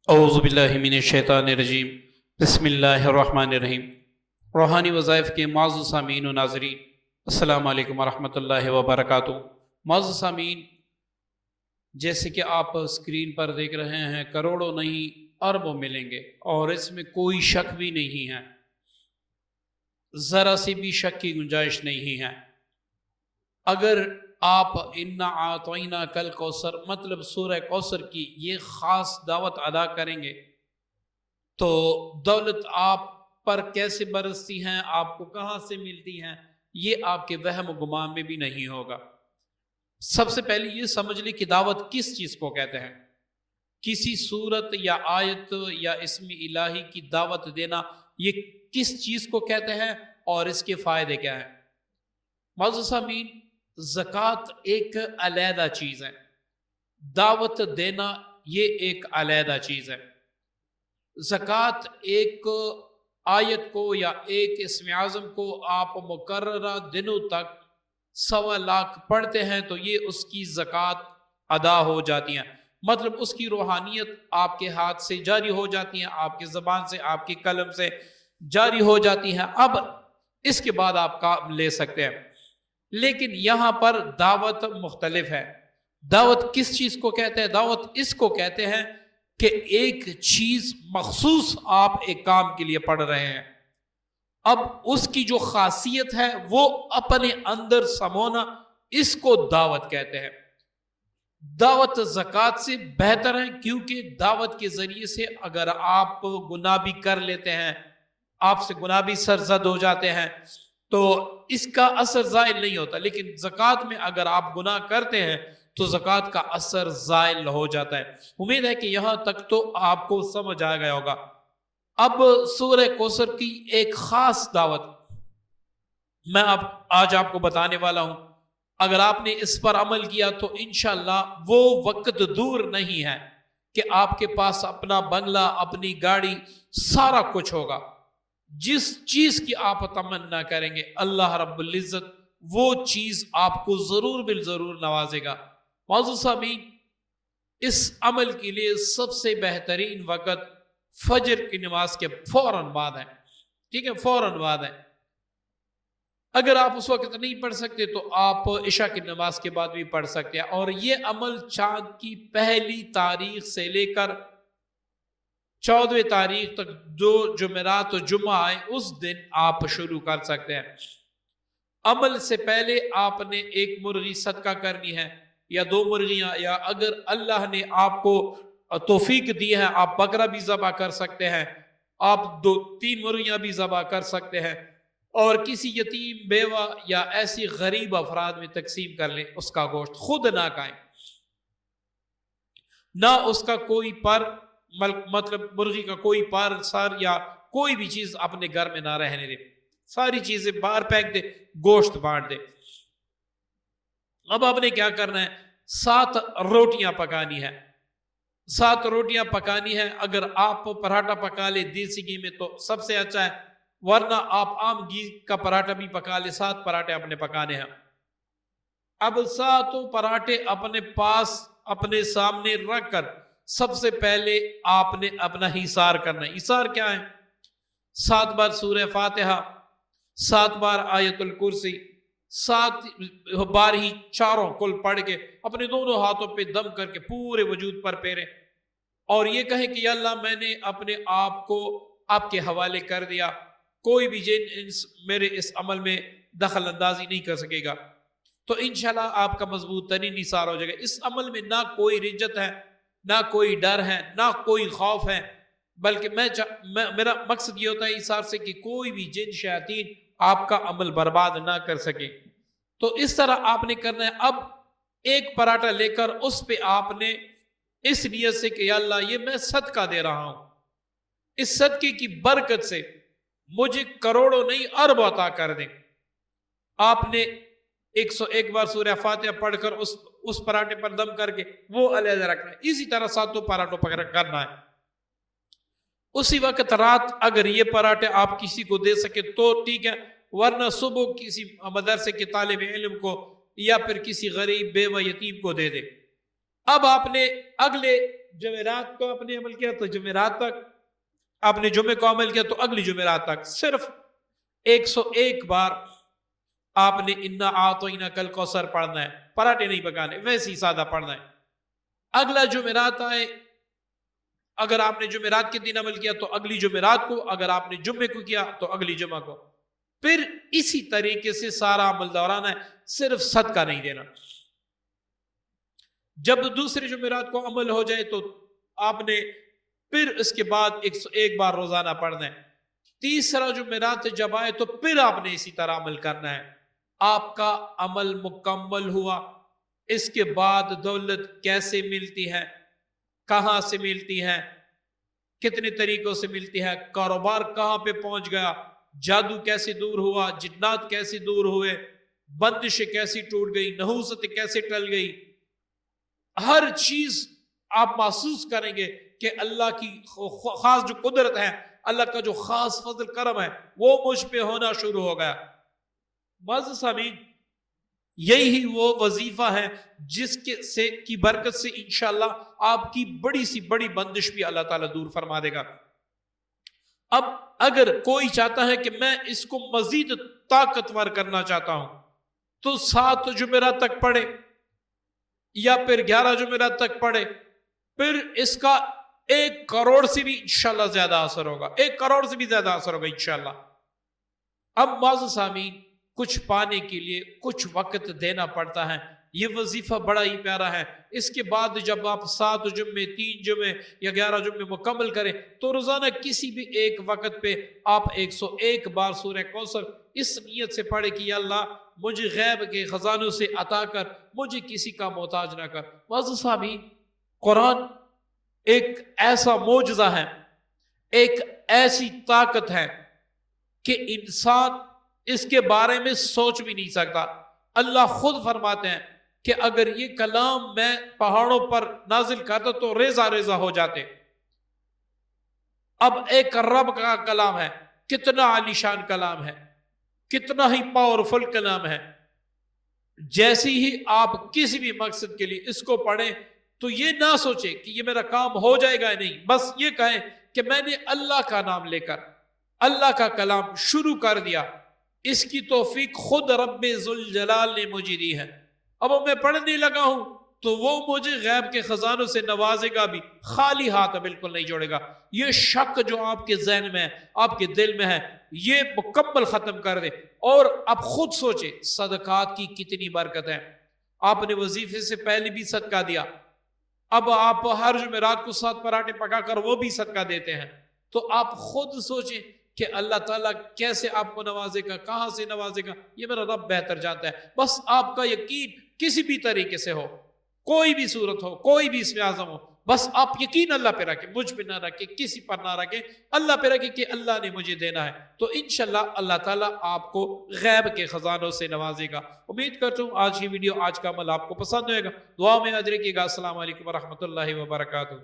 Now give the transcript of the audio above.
اعوذ باللہ من الشیطان الرجیم بسم اللہ الرحمن الرحیم۔ روحانی وظائف کے معزز سامعین و ناظرین، السلام علیکم ورحمۃ اللہ وبرکاتہ۔ معزز سامعین، جیسے کہ آپ اسکرین پر دیکھ رہے ہیں، کروڑوں نہیں اربوں ملیں گے اور اس میں کوئی شک بھی نہیں ہے، ذرا سی بھی شک کی گنجائش نہیں ہے۔ اگر آپ انا اعطینا کل کوثر مطلب سورہ کوثر کی یہ خاص دعوت ادا کریں گے تو دولت آپ پر کیسے برستی ہیں، آپ کو کہاں سے ملتی ہیں، یہ آپ کے وہم و گمان میں بھی نہیں ہوگا۔ سب سے پہلے یہ سمجھ لیں کہ دعوت کس چیز کو کہتے ہیں۔ کسی صورت یا آیت یا اسم الہی کی دعوت دینا، یہ کس چیز کو کہتے ہیں اور اس کے فائدے کیا ہیں۔ معزز سامعین، زکوٰۃ ایک علیحدہ چیز ہے، دعوت دینا یہ ایک علیحدہ چیز ہے۔ زکوٰۃ ایک آیت کو یا ایک اسم اعظم کو آپ مقررہ دنوں تک 1.25 لاکھ پڑھتے ہیں تو یہ اس کی زکوٰۃ ادا ہو جاتی ہیں، مطلب اس کی روحانیت آپ کے ہاتھ سے جاری ہو جاتی ہیں، آپ کی زبان سے، آپ کی قلم سے جاری ہو جاتی ہیں۔ اب اس کے بعد آپ کام لے سکتے ہیں، لیکن یہاں پر دعوت مختلف ہے۔ دعوت کس چیز کو کہتے ہیں؟ دعوت اس کو کہتے ہیں کہ ایک چیز مخصوص آپ ایک کام کے لیے پڑھ رہے ہیں، اب اس کی جو خاصیت ہے وہ اپنے اندر سمونا، اس کو دعوت کہتے ہیں۔ دعوت زکوٰۃ سے بہتر ہے، کیونکہ دعوت کے ذریعے سے اگر آپ گناہ بھی کر لیتے ہیں، آپ سے گناہ بھی سرزد ہو جاتے ہیں تو اس کا اثر زائل نہیں ہوتا، لیکن زکوٰۃ میں اگر آپ گناہ کرتے ہیں تو زکوٰۃ کا اثر زائل ہو جاتا ہے۔ امید ہے کہ یہاں تک تو آپ کو سمجھ آ گیا ہوگا۔ اب سورہ کوثر کی ایک خاص دعوت میں آج آپ کو بتانے والا ہوں۔ اگر آپ نے اس پر عمل کیا تو انشاءاللہ وہ وقت دور نہیں ہے کہ آپ کے پاس اپنا بنگلہ، اپنی گاڑی، سارا کچھ ہوگا۔ جس چیز کی آپ تمنا کریں گے اللہ رب العزت وہ چیز آپ کو ضرور بالضرور نوازے گا۔ معزز سامعین، اس عمل کے لیے سب سے بہترین وقت فجر کی نماز کے فوراً بعد ہے، ٹھیک ہے، فوراً بعد ہے۔ اگر آپ اس وقت نہیں پڑھ سکتے تو آپ عشاء کی نماز کے بعد بھی پڑھ سکتے ہیں، اور یہ عمل چاند کی پہلی تاریخ سے لے کر 14ویں تاریخ تک، جو جمعرات و جمعہ آئے اس دن آپ شروع کر سکتے ہیں۔ عمل سے پہلے آپ نے ایک مرغی صدقہ کرنی ہے یا 2 مرغیاں، یا اگر اللہ نے آپ کو توفیق دی ہے آپ بکرا بھی ذبح کر سکتے ہیں، آپ 2-3 مرغیاں بھی ذبح کر سکتے ہیں، اور کسی یتیم، بیوہ یا ایسی غریب افراد میں تقسیم کر لیں۔ اس کا گوشت خود نہ کھائیں، نہ اس کا کوئی پر، مطلب مرغی کا کوئی پر، سر یا کوئی بھی چیز اپنے گھر میں نہ رہنے دے، ساری چیزیں باہر پھینک دے، گوشت بانٹ دے۔ اب آپ نے کیا کرنا ہے؟ 7 روٹیاں پکانی ہے، 7 روٹیاں پکانی ہے۔ اگر آپ پراٹھا پکا لے دیسی گھی میں تو سب سے اچھا ہے، ورنہ آپ عام گھی کا پراٹھا بھی پکا لے۔ 7 پراٹھے اپنے پکانے ہیں۔ اب 7 پراٹھے اپنے پاس، اپنے سامنے رکھ کر سب سے پہلے آپ نے اپنا حصار کرنا ہے۔ حصار کیا ہے؟ 7 بار سورہ فاتحہ، 7 بار آیت الکرسی، 7 بار ہی چاروں کل پڑھ کے اپنے دونوں ہاتھوں پہ دم کر کے پورے وجود پر پھیریں، اور یہ کہیں کہ یا اللہ میں نے اپنے آپ کو آپ کے حوالے کر دیا، کوئی بھی جن میرے اس عمل میں دخل اندازی نہیں کر سکے گا۔ تو انشاءاللہ آپ کا مضبوط ترین حصار ہو جائے گا۔ اس عمل میں نہ کوئی رجت ہے، نہ کوئی ڈر ہے، نہ کوئی خوف ہے، بلکہ میرا مقصد یہ ہوتا ہے حصار سے کہ کوئی بھی جن شیاطین آپ کا عمل برباد نہ کر سکے۔ تو اس طرح آپ نے کرنا ہے۔ اب ایک پراٹھا لے کر اس پہ آپ نے اس نیت سے کہ یا اللہ یہ میں صدقہ دے رہا ہوں، اس صدقے کی برکت سے مجھے کروڑوں نہیں ارب عطا کر دیں۔ آپ نے 101 بار سورہ فاتحہ پڑھ کر اس پراٹھے پر دم کر کے وہ علیحدہ رکھنا ہے۔ اسی طرح 7 پراٹھوں پر کرنا ہے۔ اسی وقت رات اگر یہ پراٹھے آپ کسی کو دے سکے تو ٹھیک ہے، ورنہ صبح کسی مدرسے کے طالب علم کو یا پھر کسی غریب، بیوہ، یتیم کو دے دے۔ اب آپ نے اگلے جمعرات کو آپ نے عمل کیا تو جمعرات تک، آپ نے جمعے کو عمل کیا تو اگلی جمعرات تک، صرف 101 بار آپ نے انا اعطینا کل کوثر پڑھنا ہے، پراٹھے نہیں پکانے، ویسے ہی سادہ پڑھنا ہے۔ اگلا جمعرات آئے، اگر آپ نے جمعرات کے دن عمل کیا تو اگلی جمعرات کو، اگر آپ نے جمعے کو کیا تو اگلی جمعہ کو، پھر اسی طریقے سے سارا عمل دہرانا ہے، صرف صدقہ نہیں دینا۔ جب دوسری جمعرات کو عمل ہو جائے تو آپ نے پھر اس کے بعد 101 بار روزانہ پڑھنا ہے۔ تیسرا جمعرات جب آئے تو پھر آپ نے اسی طرح عمل کرنا ہے۔ آپ کا عمل مکمل ہوا۔ اس کے بعد دولت کیسے ملتی ہے، کہاں سے ملتی ہے، کتنے طریقوں سے ملتی ہے، کاروبار کہاں پہ پہنچ گیا، جادو کیسے دور ہوا، جنات کیسے دور ہوئے، بندشیں کیسی ٹوٹ گئی، نحوست کیسے ٹل گئی، ہر چیز آپ محسوس کریں گے کہ اللہ کی خاص جو قدرت ہے، اللہ کا جو خاص فضل کرم ہے وہ مجھ پہ ہونا شروع ہو گیا۔ معزز سامعین، یہی وہ وظیفہ ہے جس کی برکت سے انشاءاللہ آپ کی بڑی سی بڑی بندش بھی اللہ تعالیٰ دور فرما دے گا۔ اب اگر کوئی چاہتا ہے کہ میں اس کو مزید طاقتور کرنا چاہتا ہوں تو 7 جمعرات تک پڑھے یا پھر 11 جمعرات تک پڑھے، پھر اس کا 1 کروڑ سے بھی انشاءاللہ زیادہ اثر ہوگا، 1 کروڑ سے بھی زیادہ اثر ہوگا انشاءاللہ۔ اب معزز سامعین، کچھ پانے کے لیے کچھ وقت دینا پڑتا ہے، یہ وظیفہ بڑا ہی پیارا ہے۔ اس کے بعد جب آپ 7 جمعے، 3 جمعے یا 11 جمعے مکمل کریں تو روزانہ کسی بھی ایک وقت پہ آپ 101 بار سورہ کوثر اس نیت سے پڑھے کہ یا اللہ مجھے غیب کے خزانوں سے عطا کر، مجھے کسی کا محتاج نہ کر۔ معزز سامعین، قرآن ایک ایسا معجزہ ہے، ایک ایسی طاقت ہے کہ انسان اس کے بارے میں سوچ بھی نہیں سکتا۔ اللہ خود فرماتے ہیں کہ اگر یہ کلام میں پہاڑوں پر نازل کرتا تو ریزہ ریزہ ہو جاتے۔ اب ایک رب کا کلام ہے، کتنا عالی شان کلام ہے، کتنا ہی پاورفل کلام ہے۔ جیسی ہی آپ کسی بھی مقصد کے لیے اس کو پڑھیں تو یہ نہ سوچیں کہ یہ میرا کام ہو جائے گا، نہیں، بس یہ کہیں کہ میں نے اللہ کا نام لے کر اللہ کا کلام شروع کر دیا، اس کی توفیق خود رب ذوالجلال نے مجھے دی ہے۔ اب میں پڑھنے لگا ہوں تو وہ مجھے غیب کے خزانوں سے نوازے گا بھی، خالی ہاتھ بالکل نہیں جوڑے گا۔ یہ شک جو آپ کے ذہن میں ہے، آپ کے دل میں ہے، یہ مکمل ختم کر دے، اور اب خود سوچے صدقات کی کتنی برکت ہے۔ آپ نے وظیفے سے پہلے بھی صدقہ دیا، اب آپ ہر جمعرات کو 7 پراٹھے پکا کر وہ بھی صدقہ دیتے ہیں، تو آپ خود سوچیں کہ اللہ تعالیٰ کیسے آپ کو نوازے گا، کہاں سے نوازے گا، یہ میرا رب بہتر جانتا ہے۔ بس آپ کا یقین کسی بھی طریقے سے ہو، کوئی بھی صورت ہو، کوئی بھی اسم اعظم ہو، بس آپ یقین اللہ پہ رکھیں، مجھ پہ نہ رکھیں، کسی پر نہ رکھیں، اللہ پہ رکھیں کہ اللہ نے مجھے دینا ہے، تو انشاءاللہ اللہ تعالیٰ آپ کو غیب کے خزانوں سے نوازے گا۔ امید کرتا ہوں آج کی ویڈیو، آج کا عمل آپ کو پسند ہوئے گا۔ دعا میں یاد رکھیے گا۔ السلام علیکم ورحمۃ اللہ وبرکاتہ۔